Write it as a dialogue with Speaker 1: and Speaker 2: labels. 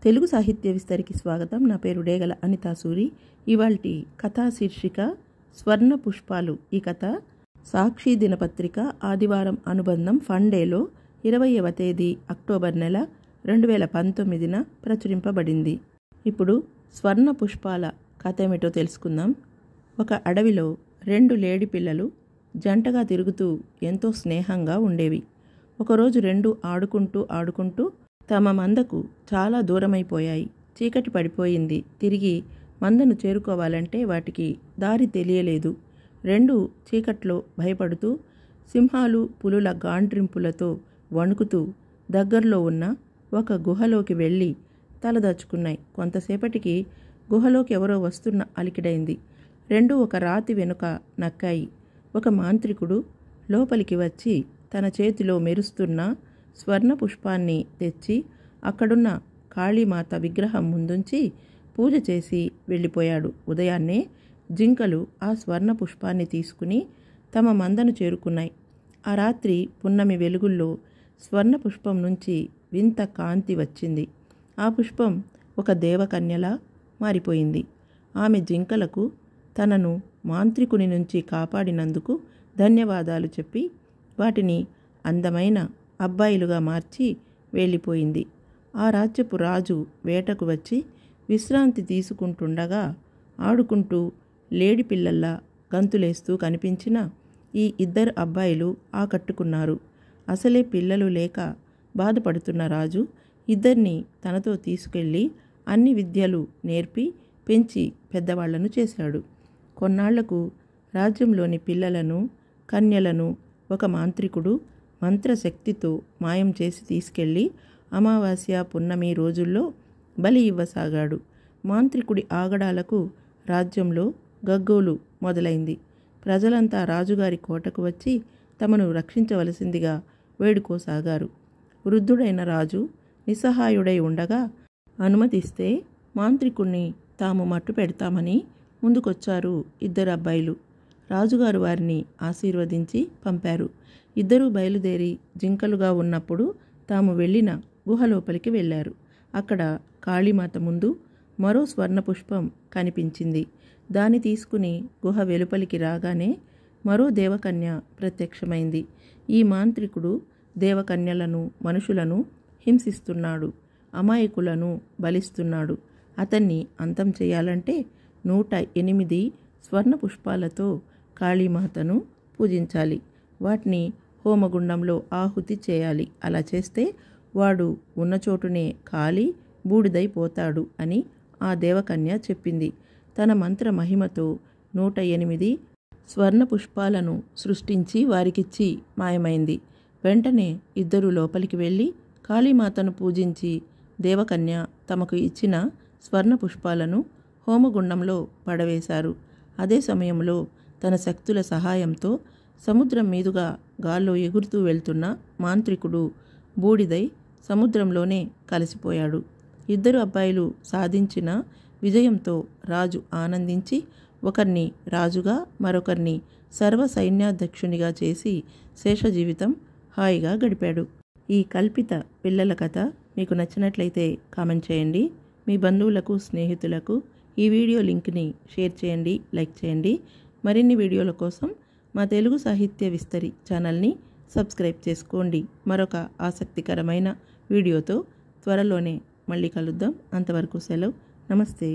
Speaker 1: తెలుగు సాహిత్య విస్తరికి స్వాగతం. నా పేరు డేగల అనితా సూరి. ఇవాల్టి కథా శీర్షిక స్వర్ణ పుష్పాలు. ఈ కథ సాక్షి దినపత్రిక ఆదివారం అనుబంధం ఫండేలో 20వ తేదీ అక్టోబర్ నెల 2019న ప్రచురింపబడింది. ఇప్పుడు స్వర్ణ పుష్పాల కథ ఏమిటో తెలుసుకుందాం. ఒక అడవిలో 2 లేడి పిల్లలు జంటగా తిరుగుతూ ఎంతో స్నేహంగా ఉండేవి. ఒకరోజు 2 ఆడుకుంటూ తమ మందకు చాలా దూరమైపోయాయి. చీకటి పడిపోయింది. తిరిగి మందను చేరుకోవాలంటే వాటికి దారి తెలియలేదు. 2 చీకట్లో భయపడుతూ సింహాలు పులుల గాండ్రింపులతో వణుకుతూ దగ్గరలో ఉన్న ఒక గుహలోకి వెళ్ళి తలదాచుకున్నాయి. కొంతసేపటికి గుహలోకి ఎవరో వస్తున్న అలికిడైంది. 2 ఒక రాతి వెనుక నక్కాయి. ఒక మాంత్రికుడు లోపలికి వచ్చి తన చేతిలో మెరుస్తున్న స్వర్ణ పుష్పాన్ని తెచ్చి అక్కడున్న కాళీమాత విగ్రహం ముందుంచి పూజ చేసి వెళ్ళిపోయాడు. ఉదయాన్నే జింకలు ఆ స్వర్ణ పుష్పాన్ని తీసుకుని తమ మందను చేరుకున్నాయి. ఆ రాత్రి పున్నమి వెలుగుల్లో స్వర్ణ పుష్పం నుంచి వింత కాంతి వచ్చింది. ఆ పుష్పం ఒక దేవకన్యలా మారిపోయింది. ఆమె జింకలకు తనను మాంత్రికుని నుంచి కాపాడినందుకు ధన్యవాదాలు చెప్పి వాటిని అందమైన అబ్బాయిలుగా మార్చి వెళ్ళిపోయింది. ఆ రాజ్యపు రాజు వేటకు వచ్చి విశ్రాంతి తీసుకుంటుండగా ఆడుకుంటూ లేడి పిల్లల్లా గంతులేస్తూ కనిపించిన ఈ 2 అబ్బాయిలు ఆకట్టుకున్నారు. అసలే పిల్లలు లేక బాధపడుతున్న రాజు 2 తనతో తీసుకెళ్ళి అన్ని విద్యలు నేర్పి పెంచి పెద్దవాళ్లను చేశాడు. కొన్నాళ్లకు రాజ్యంలోని పిల్లలను కన్యలను ఒక మాంత్రికుడు మంత్రశక్తితో మాయం చేసి తీసుకెళ్ళి అమావాస్య పున్నమి రోజుల్లో బలి ఇవ్వసాగాడు. మాంత్రికుడి ఆగడాలకు రాజ్యంలో గగ్గోలు మొదలైంది. ప్రజలంతా రాజుగారి కోటకు వచ్చి తమను రక్షించవలసిందిగా వేడుకోసాగారు. వృద్ధుడైన రాజు నిస్సహాయుడై ఉండగా అనుమతిస్తే మాంత్రికుణ్ణి తాము మట్టు పెడతామని ముందుకొచ్చారు 2 అబ్బాయిలు. రాజుగారు వారిని ఆశీర్వదించి పంపారు. 2 బయలుదేరి జింకలుగా ఉన్నప్పుడు తాము వెళ్ళిన గుహలోపలికి వెళ్ళారు. అక్కడ కాళీమాత ముందు మరో స్వర్ణ పుష్పం కనిపించింది. దాన్ని తీసుకుని గుహ వెలుపలికి రాగానే మరో దేవకన్య ప్రత్యక్షమైంది. ఈ మాంత్రికుడు దేవకన్యలను మనుషులను హింసిస్తున్నాడు, అమాయకులను బలిస్తున్నాడు. అతన్ని అంతం చేయాలంటే 108 స్వర్ణ పుష్పాలతో కాళీమాతను పూజించాలి. వాటిని హోమగుండంలో ఆహుతి చేయాలి. అలా చేస్తే వాడు ఉన్న చోటునే కాలి బూడిదైపోతాడు అని ఆ దేవకన్య చెప్పింది. తన మంత్ర మహిమతో 108 స్వర్ణ పుష్పాలను సృష్టించి వారికిచ్చి మాయమైంది. వెంటనే 2 లోపలికి వెళ్ళి కాళీమాతను పూజించి దేవకన్య తమకు ఇచ్చిన స్వర్ణ పుష్పాలను హోమగుండంలో పడవేశారు. అదే సమయంలో తన శక్తుల సహాయంతో సముద్రం మీదుగా గాల్లో ఎగురుతూ వెళ్తున్న మాంత్రికుడు బూడిదై సముద్రంలోనే కలిసిపోయాడు. 2 అబ్బాయిలు సాధించిన విజయంతో రాజు ఆనందించి ఒకరిని రాజుగా మరొకరిని సర్వ సైన్యాధ్యక్షునిగా చేసి శేష జీవితం హాయిగా గడిపాడు. ఈ కల్పిత పిల్లల కథ మీకు నచ్చినట్లయితే కామెంట్ చేయండి. మీ బంధువులకు స్నేహితులకు ఈ వీడియో లింక్ని షేర్ చేయండి, లైక్ చేయండి. మరిన్ని వీడియోల కోసం మా తెలుగు సాహిత్య విస్తరి ఛానల్ని సబ్స్క్రైబ్ చేసుకోండి. మరొక ఆసక్తికరమైన వీడియోతో త్వరలోనే మళ్ళీ కలుద్దాం. అంతవరకు సెలవు. నమస్తే.